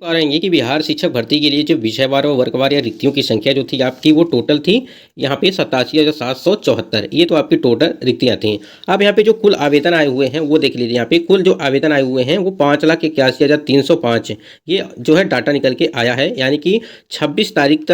करेंगे कि बिहार शिक्षक भर्ती के लिए जो विषयवार और वर्गवार या रिक्तियों की संख्या जो थी आपकी वो टोटल थी यहाँ पे 87,774। ये तो आपकी टोटल रिक्तियाँ थी। अब यहाँ पे जो कुल आवेदन आए हुए हैं वो देख लीजिए। यहाँ पे कुल जो आवेदन आए हुए हैं वो 5,81,305 ये जो है डाटा निकल के आया है। यानी कि 26 तारीख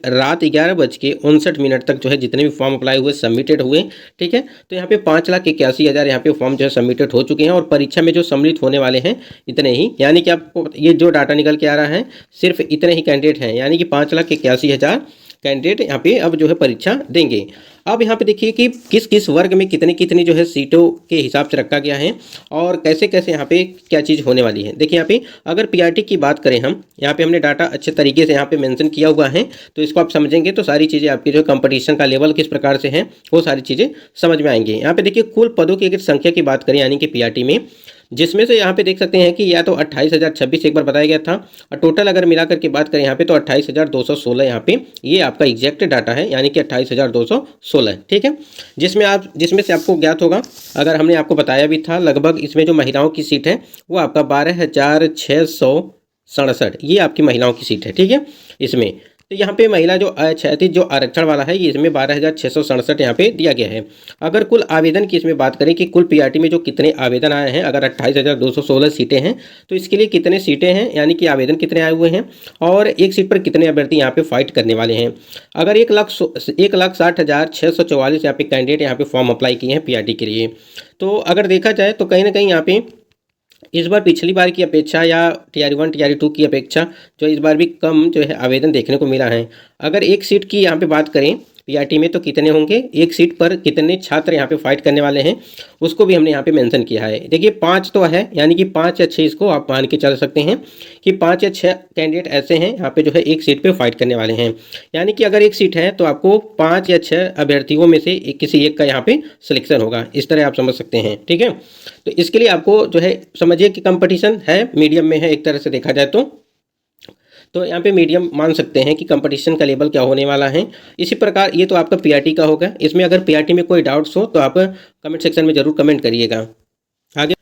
रात 11:59 तक जो है जितने भी फॉर्म अप्लाई हुए सबमिटेड हुए। ठीक है, तो यहाँ पे 5,81,000 यहाँ पे फॉर्म जो है सबमिटेड हो चुके हैं और परीक्षा में जो सम्मिलित होने वाले हैं इतने ही। यानी कि आपको ये जो डाटा निकल के आ रहा है सिर्फ इतने ही कैंडिडेट हैं। यानी कि 5,81,000 कैंडिडेट यहाँ पे अब जो है परीक्षा देंगे। अब यहाँ पे देखिए कि किस किस वर्ग में कितनी कितनी जो है सीटों के हिसाब से रखा गया है और कैसे कैसे यहाँ पे क्या चीज़ होने वाली है। देखिए यहाँ पे अगर पीआरटी की बात करें हम, यहाँ पे हमने डाटा अच्छे तरीके से यहाँ पे मेंशन किया हुआ है, तो इसको आप समझेंगे तो सारी चीज़ें आपकी जो कंपटीशन का लेवल किस प्रकार से है वो सारी चीज़ें समझ में आएंगी। यहाँ पे देखिए कुल पदों की अगर संख्या की बात करें यानी कि पीआरटी में, जिसमें से यहाँ पे देख सकते हैं कि या तो 28,026 एक बार बताया गया था और टोटल अगर मिला करके बात करें यहाँ पे तो 28,216 यहाँ पे ये आपका एग्जैक्ट डाटा है। यानी कि 28,216। ठीक है, जिसमें से आपको ज्ञात होगा, अगर हमने आपको बताया भी था, लगभग इसमें जो महिलाओं की सीट है वो आपका 12,667 ये आपकी महिलाओं की सीट है। ठीक है, इसमें तो यहाँ पे महिला जो क्षैतिज जो आरक्षण वाला है ये इसमें 12,667 यहाँ पे दिया गया है। अगर कुल आवेदन की इसमें बात करें कि कुल पीआरटी में जो कितने आवेदन आए हैं, अगर 28,216 सीटें हैं तो इसके लिए कितने सीटें हैं, यानी कि आवेदन कितने आए हुए हैं और एक सीट पर कितने अभ्यर्थी यहाँ पे फाइट करने वाले हैं। अगर 1,60,644 यहाँ पे कैंडिडेट यहाँ पे फॉर्म अप्लाई किए हैं पीआरटी के लिए, तो अगर देखा जाए तो कहीं ना कहीं यहाँ पे इस बार पिछली बार की अपेक्षा या TR1 TR2 की अपेक्षा जो इस बार भी कम जो है आवेदन देखने को मिला है। अगर एक सीट की यहाँ पे बात करें पीआरटी में तो कितने होंगे, एक सीट पर कितने छात्र यहाँ पे फाइट करने वाले हैं उसको भी हमने यहाँ पे मेंशन किया है। देखिए 5 तो है, यानी कि 5 या 6 इसको आप मान के चल सकते हैं कि 5 या 6 कैंडिडेट ऐसे हैं यहाँ पे जो है एक सीट पे फाइट करने वाले हैं। यानी कि अगर एक सीट है तो आपको 5 या 6 अभ्यर्थियों में से किसी एक का यहाँ पे सिलेक्शन होगा, इस तरह आप समझ सकते हैं। ठीक है, तो इसके लिए आपको जो है समझिए कि कंपटीशन है, मीडियम में है एक तरह से देखा जाए तो यहाँ पे मीडियम मान सकते हैं कि कंपटीशन का लेवल क्या होने वाला है। इसी प्रकार ये तो आपका पीआरटी का होगा। इसमें अगर पीआरटी में कोई डाउट्स हो तो आप कमेंट सेक्शन में ज़रूर कमेंट करिएगा। आगे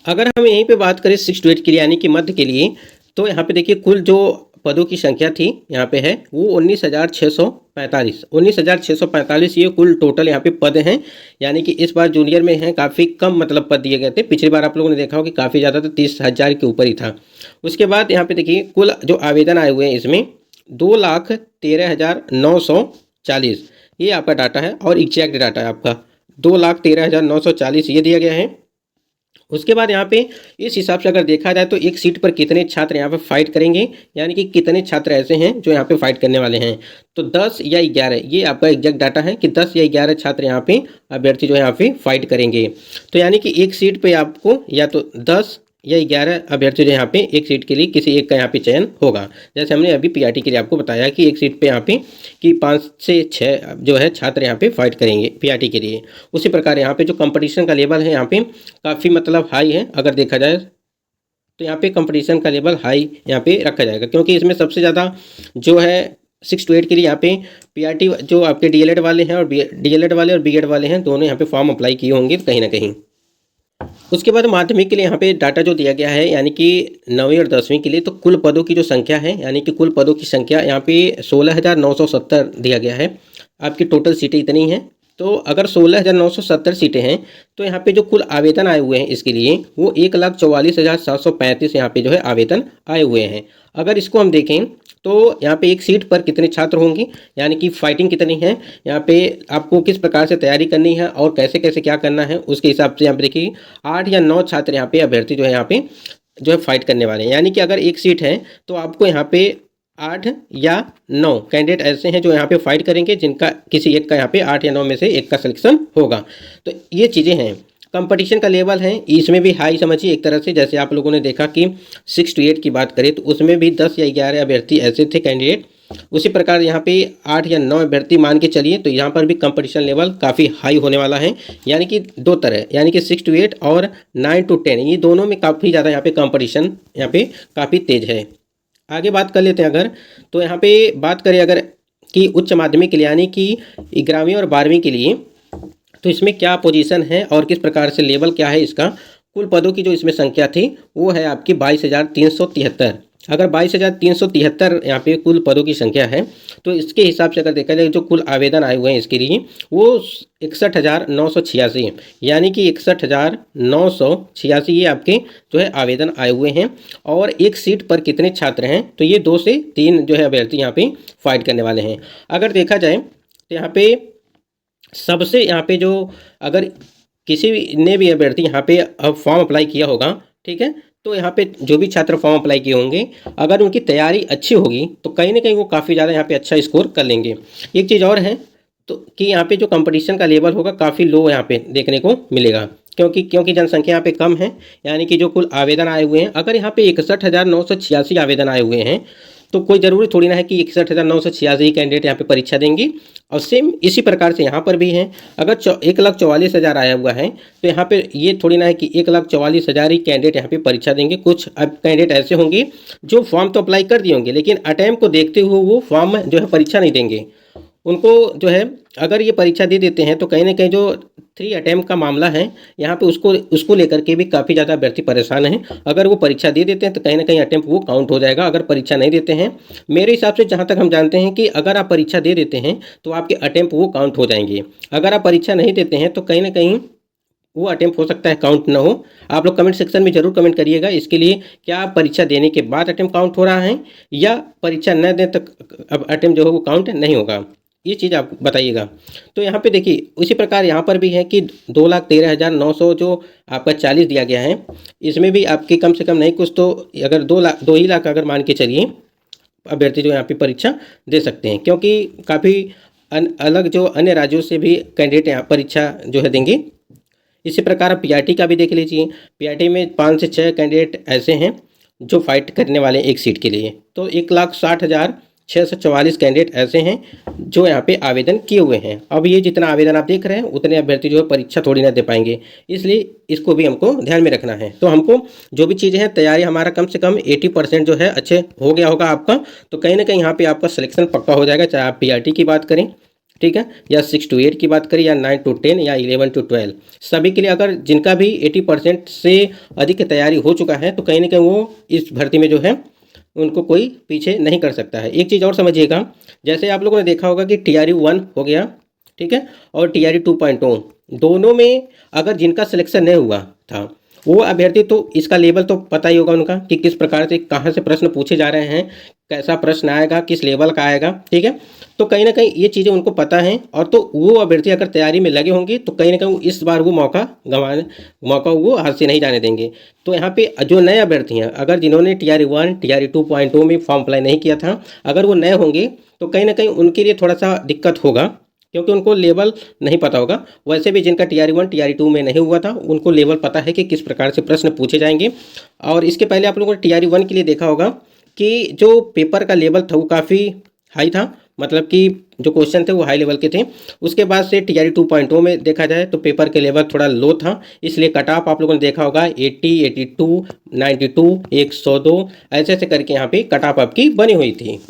अगर हम यहीं पे बात करें 6 to 8 के लिए यानी कि मध्य के लिए, तो यहाँ पे देखिए कुल जो पदों की संख्या थी यहाँ पे है वो 19,645 ये कुल टोटल यहाँ पे पद हैं। यानी कि इस बार जूनियर में हैं काफ़ी कम मतलब पद दिए गए थे। पिछली बार आप लोगों ने देखा हो कि काफ़ी ज़्यादा था, 30,000 के ऊपर ही था। उसके बाद यहाँ पे देखिए कुल जो आवेदन आए हुए हैं इसमें 2,13,940 ये आपका डाटा है और एग्जैक्ट डाटा है आपका 2,13,940 ये दिया गया है। उसके बाद यहाँ पे इस हिसाब से अगर देखा जाए तो एक सीट पर कितने छात्र यहाँ पे फाइट करेंगे, यानी कि कितने छात्र ऐसे हैं जो यहाँ पे फाइट करने वाले हैं, तो 10 या 11 ये आपका एग्जैक्ट डाटा है कि 10 या 11 छात्र यहाँ पे अभ्यर्थी जो है यहाँ पे फाइट करेंगे। तो यानी कि एक सीट पे आपको या तो 10 या 11 अभ्यर्थी जो यहाँ पे एक सीट के लिए किसी एक का यहाँ पे चयन होगा। जैसे हमने अभी पीआरटी के लिए आपको बताया कि एक सीट पे यहाँ पे कि 5 से 6 जो है छात्र यहाँ पे फाइट करेंगे पीआरटी के लिए। उसी प्रकार यहाँ पे जो कंपटीशन का लेवल है यहाँ पे काफ़ी मतलब हाई है। अगर देखा जाए तो यहाँ पे कंपटीशन का लेवल हाई यहाँ पे रखा जाएगा, क्योंकि इसमें सबसे ज़्यादा जो है 6 to 8 के लिए यहाँ पे पीआरटी जो आपके डीएलएड वाले हैं और डीएलएड वाले और बीएड वाले हैं दोनों यहाँ पे फॉर्म अप्लाई किए होंगे कहीं ना कहीं। उसके बाद माध्यमिक के लिए यहाँ पे डाटा जो दिया गया है यानी कि 9वीं और 10वीं के लिए, तो कुल पदों की जो संख्या है यानी कि कुल पदों की संख्या यहाँ पे 16,970 दिया गया है। आपकी टोटल सीटें इतनी हैं। तो अगर 16,970 सीटें हैं तो यहाँ पे जो कुल आवेदन आए हुए हैं इसके लिए वो 1,44,735 यहाँ पे जो है आवेदन आए हुए हैं। अगर इसको हम देखें तो यहाँ पे एक सीट पर कितने छात्र होंगे, यानी कि फाइटिंग कितनी है, यहाँ पे आपको किस प्रकार से तैयारी करनी है और कैसे कैसे क्या करना है उसके हिसाब से यहाँ पे देखिए 8 या 9 छात्र यहाँ पे अभ्यर्थी जो है यहाँ पे जो है फाइट करने वाले हैं। यानी कि अगर एक सीट है तो आपको यहाँ पे 8 या 9 कैंडिडेट ऐसे हैं जो यहाँ पे फाइट करेंगे, जिनका किसी एक का यहाँ पे 8 या 9 में से एक का सिलेक्शन होगा। तो ये चीज़ें हैं, कंपटीशन का लेवल है इसमें भी हाई समझिए एक तरह से। जैसे आप लोगों ने देखा कि 6 to 8 की बात करें तो उसमें भी 10 या 11 अभ्यर्थी ऐसे थे कैंडिडेट। उसी प्रकार यहाँ पे 8 या 9 अभ्यर्थी मान के चलिए, तो यहाँ पर भी कंपटीशन लेवल काफ़ी हाई होने वाला है। यानी कि दो तरह, यानी कि 6 to 8 और 9 to 10 ये दोनों में काफ़ी ज़्यादा यहाँ पे कंपटीशन यहाँ पे काफ़ी तेज़ है। आगे बात कर लेते हैं अगर, तो यहाँ पे बात करें अगर कि उच्च माध्यमिक के लिए यानी कि 11वीं और 12वीं के लिए, तो इसमें क्या पोजीशन है और किस प्रकार से लेवल क्या है इसका, कुल पदों की जो इसमें संख्या थी वो है आपकी 22,373। अगर 22,373 यहाँ पे कुल पदों की संख्या है तो इसके हिसाब से अगर देखा जाए जो कुल आवेदन आए हुए हैं इसके लिए वो 61,986, यानी कि 61,986 ये आपके जो है आवेदन आए हुए हैं। और एक सीट पर कितने छात्र हैं, तो ये 2 से 3 जो है अभ्यर्थी यहाँ पे फाइट करने वाले हैं। अगर देखा जाए तो यहाँ पे सबसे यहाँ पे जो अगर किसी ने भी अभ्यर्थी यहाँ पे अब फॉर्म अप्लाई किया होगा, ठीक है, तो यहाँ पे जो भी छात्र फॉर्म अप्लाई किए होंगे अगर उनकी तैयारी अच्छी होगी तो कहीं ना कहीं वो काफ़ी ज़्यादा यहाँ पे अच्छा स्कोर कर लेंगे। एक चीज़ और है तो कि यहाँ पे जो कंपटीशन का लेवल होगा काफ़ी लो यहाँ पे देखने को मिलेगा, क्योंकि जनसंख्या यहाँ पे कम है। यानी कि जो कुल आवेदन आए हुए हैं, अगर यहाँ पे 61,986 आवेदन आए हुए हैं तो कोई ज़रूरी थोड़ी ना है कि 61,986 कैंडिडेट यहाँ पे परीक्षा देंगे। और सेम इसी प्रकार से यहाँ पर भी है, अगर 1,44,000 आया हुआ है तो यहाँ पे ये थोड़ी ना है कि 1,44,000 ही कैंडिडेट यहाँ पे परीक्षा देंगे। कुछ अब कैंडिडेट ऐसे होंगे जो फॉर्म तो अप्लाई कर दिए होंगे लेकिन अटैम्प्ट को देखते हुए वो फॉर्म जो है परीक्षा नहीं देंगे। उनको जो है अगर ये परीक्षा दे देते हैं तो कहीं ना कहीं जो 3 अटैम्प्ट का मामला है यहाँ पे उसको लेकर के भी काफ़ी ज़्यादा अभ्यर्थी परेशान हैं। अगर वो परीक्षा दे देते हैं तो कहीं ना कहीं अटैम्प्ट वो काउंट हो जाएगा। अगर परीक्षा नहीं देते हैं, मेरे हिसाब से जहाँ तक हम जानते हैं कि अगर आप परीक्षा दे देते हैं तो आपके अटैम्प्ट वो काउंट हो जाएंगे। अगर आप परीक्षा नहीं देते हैं तो कहीं ना कहीं वो अटैम्प्ट हो सकता है काउंट ना हो। आप लोग कमेंट सेक्शन में जरूर कमेंट करिएगा इसके लिए, क्या आप परीक्षा देने के बाद अटैम्प्ट काउंट हो रहा है या परीक्षा न दें तक अब अटैम्प्ट जो है वो काउंट नहीं होगा, ये चीज़ आप बताइएगा। तो यहाँ पे देखिए उसी प्रकार यहाँ पर भी है कि 2,13,900 जो आपका 40 दिया गया है, इसमें भी आपकी कम से कम नहीं कुछ तो अगर 2 ही लाख अगर मान के चलिए अभ्यर्थी जो यहाँ पे परीक्षा दे सकते हैं, क्योंकि काफ़ी अलग जो अन्य राज्यों से भी कैंडिडेट यहाँ परीक्षा जो है देंगे। इसी प्रकार आप पीआरटी का भी देख लीजिए, पीआरटी में 5 से 6 कैंडिडेट ऐसे हैं जो फाइट करने वाले हैं एक सीट के लिए। तो 1,60,644 कैंडिडेट ऐसे हैं जो यहाँ पे आवेदन किए हुए हैं। अब ये जितना आवेदन आप देख रहे हैं उतने अभ्यर्थी जो है परीक्षा थोड़ी ना दे पाएंगे, इसलिए इसको भी हमको ध्यान में रखना है। तो हमको जो भी चीज़ें हैं तैयारी हमारा कम से कम 80% जो है अच्छे हो गया होगा आपका, तो कहीं ना कहीं यहाँ पे आपका सिलेक्शन पक्का हो जाएगा। चाहे आप पीआरटी की बात करें, ठीक है, या 6 to 8 की बात करें, या 9 to 10 या 11 to 12, सभी के लिए अगर जिनका भी 80% से अधिक तैयारी हो चुका है तो कहीं ना कहीं वो इस भर्ती में जो है उनको कोई पीछे नहीं कर सकता है। एक चीज़ और समझिएगा, जैसे आप लोगों ने देखा होगा कि TRU 1 हो गया, ठीक है, और TRU 2.0 दोनों में अगर जिनका सिलेक्शन नहीं हुआ था वो अभ्यर्थी तो इसका लेवल तो पता ही होगा उनका कि किस प्रकार से कहाँ से प्रश्न पूछे जा रहे हैं, कैसा प्रश्न आएगा, किस लेवल का आएगा, ठीक है। तो कहीं ना कहीं ये चीज़ें उनको पता हैं, और तो वो अभ्यर्थी अगर तैयारी में लगे होंगे तो कहीं ना कहीं इस बार वो मौका वो हाथ से नहीं जाने देंगे। तो यहाँ पे जो नए अभ्यर्थी हैं, अगर जिन्होंने TRU 1 TRU 2.0 में फॉर्म अप्लाई नहीं किया था, अगर वो नए होंगे तो कहीं ना कहीं उनके लिए थोड़ा सा दिक्कत होगा, क्योंकि उनको लेवल नहीं पता होगा। वैसे भी जिनका TRU 1 TRU 2 में नहीं हुआ था उनको लेवल पता है कि किस प्रकार से प्रश्न पूछे जाएंगे। और इसके पहले आप लोगों ने TRU 1 के लिए देखा होगा कि जो पेपर का लेवल था वो काफ़ी हाई था, मतलब कि जो क्वेश्चन थे वो हाई लेवल के थे। उसके बाद से TRU 2.0 में देखा जाए तो पेपर के लेवल थोड़ा लो था, इसलिए कट ऑफ आप लोगों ने देखा होगा 80, 82, 92, 102 ऐसे ऐसे करके यहाँ पे कट ऑफ आपकी बनी हुई थी।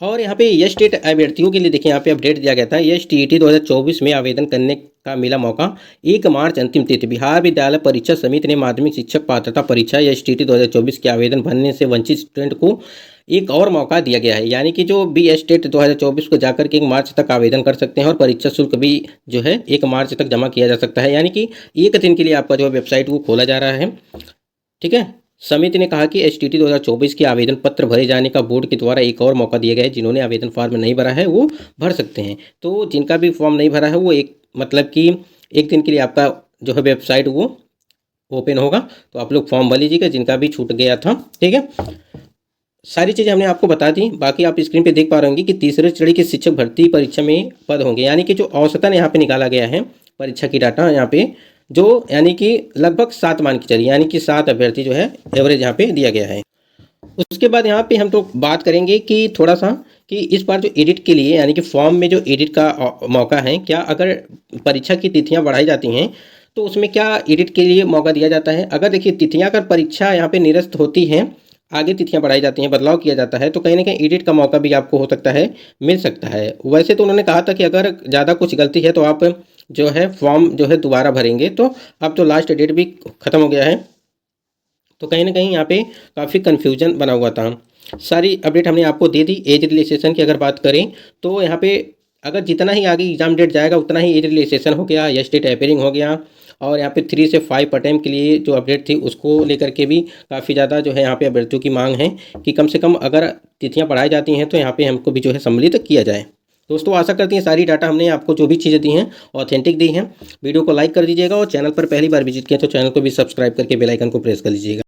और यहाँ पे यस टेट अभ्यर्थियों के लिए देखिए यहाँ पे अपडेट दिया गया था, यस TET 2024 में आवेदन करने का मिला मौका, 1 मार्च अंतिम तिथि। बिहार विद्यालय परीक्षा समिति ने माध्यमिक शिक्षक पात्रता परीक्षा यस TET 2024 के आवेदन भरने से वंचित स्टूडेंट को एक और मौका दिया गया है, यानी कि जो भी यस टेट 2024 को जाकर के 1 मार्च तक आवेदन कर सकते हैं और परीक्षा शुल्क भी जो है 1 मार्च तक जमा किया जा सकता है। यानी कि 1 दिन के लिए आपका जो वेबसाइट वो खोला जा रहा है, ठीक है। समिति ने कहा कि STT 2024 के आवेदन पत्र भरे जाने का बोर्ड के द्वारा एक और मौका दिया गया है, जिन्होंने आवेदन फॉर्म नहीं भरा है वो भर सकते हैं। तो जिनका भी फॉर्म नहीं भरा है वो मतलब कि 1 दिन के लिए आपका जो है वेबसाइट वो ओपन होगा, तो आप लोग फॉर्म भर लीजिएगा जिनका भी छूट गया था, ठीक है। सारी चीज़ें हमने आपको बता दी। बाकी आप स्क्रीन पे देख पा रहे होंगे कि तीसरे श्रेणी की शिक्षक भर्ती परीक्षा में पद होंगे, यानी कि जो औसतन यहाँ पे निकाला गया है परीक्षा की डाटा यहाँ पे, जो यानी कि लगभग 7 मान के चलिए, यानी कि 7 अभ्यर्थी जो है एवरेज यहाँ पे दिया गया है। उसके बाद यहाँ पे हम तो बात करेंगे कि थोड़ा सा कि इस बार जो एडिट के लिए यानी कि फॉर्म में जो एडिट का मौका है, क्या अगर परीक्षा की तिथियाँ बढ़ाई जाती हैं तो उसमें क्या एडिट के लिए मौका दिया जाता है। अगर देखिए तिथियाँ अगर परीक्षा यहाँ पे निरस्त होती हैं आगे तिथियां बढ़ाई जाती हैं, बदलाव किया जाता है, तो कहीं ना कहीं एडिट का मौका भी आपको हो सकता है मिल सकता है। वैसे तो उन्होंने कहा था कि अगर ज़्यादा कुछ गलती है तो आप जो है फॉर्म जो है दोबारा भरेंगे, तो अब तो लास्ट डेट भी ख़त्म हो गया है, तो कहीं ना कहीं यहाँ पे काफ़ी कन्फ्यूजन बना हुआ था। सारी अपडेट हमने आपको दे दी। एज रिलैक्सेशन की अगर बात करें तो यहाँ पे अगर जितना ही आगे एग्जाम डेट जाएगा उतना ही एज रिलैक्सेशन हो गया, या स्टेट टेपरिंग हो गया, और यहाँ पे 3 से 5 अटैम्प्ट के लिए जो अपडेट थी उसको लेकर के भी काफ़ी ज़्यादा जो है यहाँ पे अभ्यर्थियों की मांग है कि कम से कम अगर तिथियाँ बढ़ाई जाती हैं तो यहाँ पे हमको भी जो है सम्मिलित किया जाए। दोस्तों आशा करती हैं सारी डाटा हमने आपको जो भी चीज़ें दी हैं ऑथेंटिक दी हैं। वीडियो को लाइक कर दीजिएगा और चैनल पर पहली बार विजिट किया तो चैनल को भी सब्सक्राइब करके बेल आइकन को प्रेस कर लीजिएगा।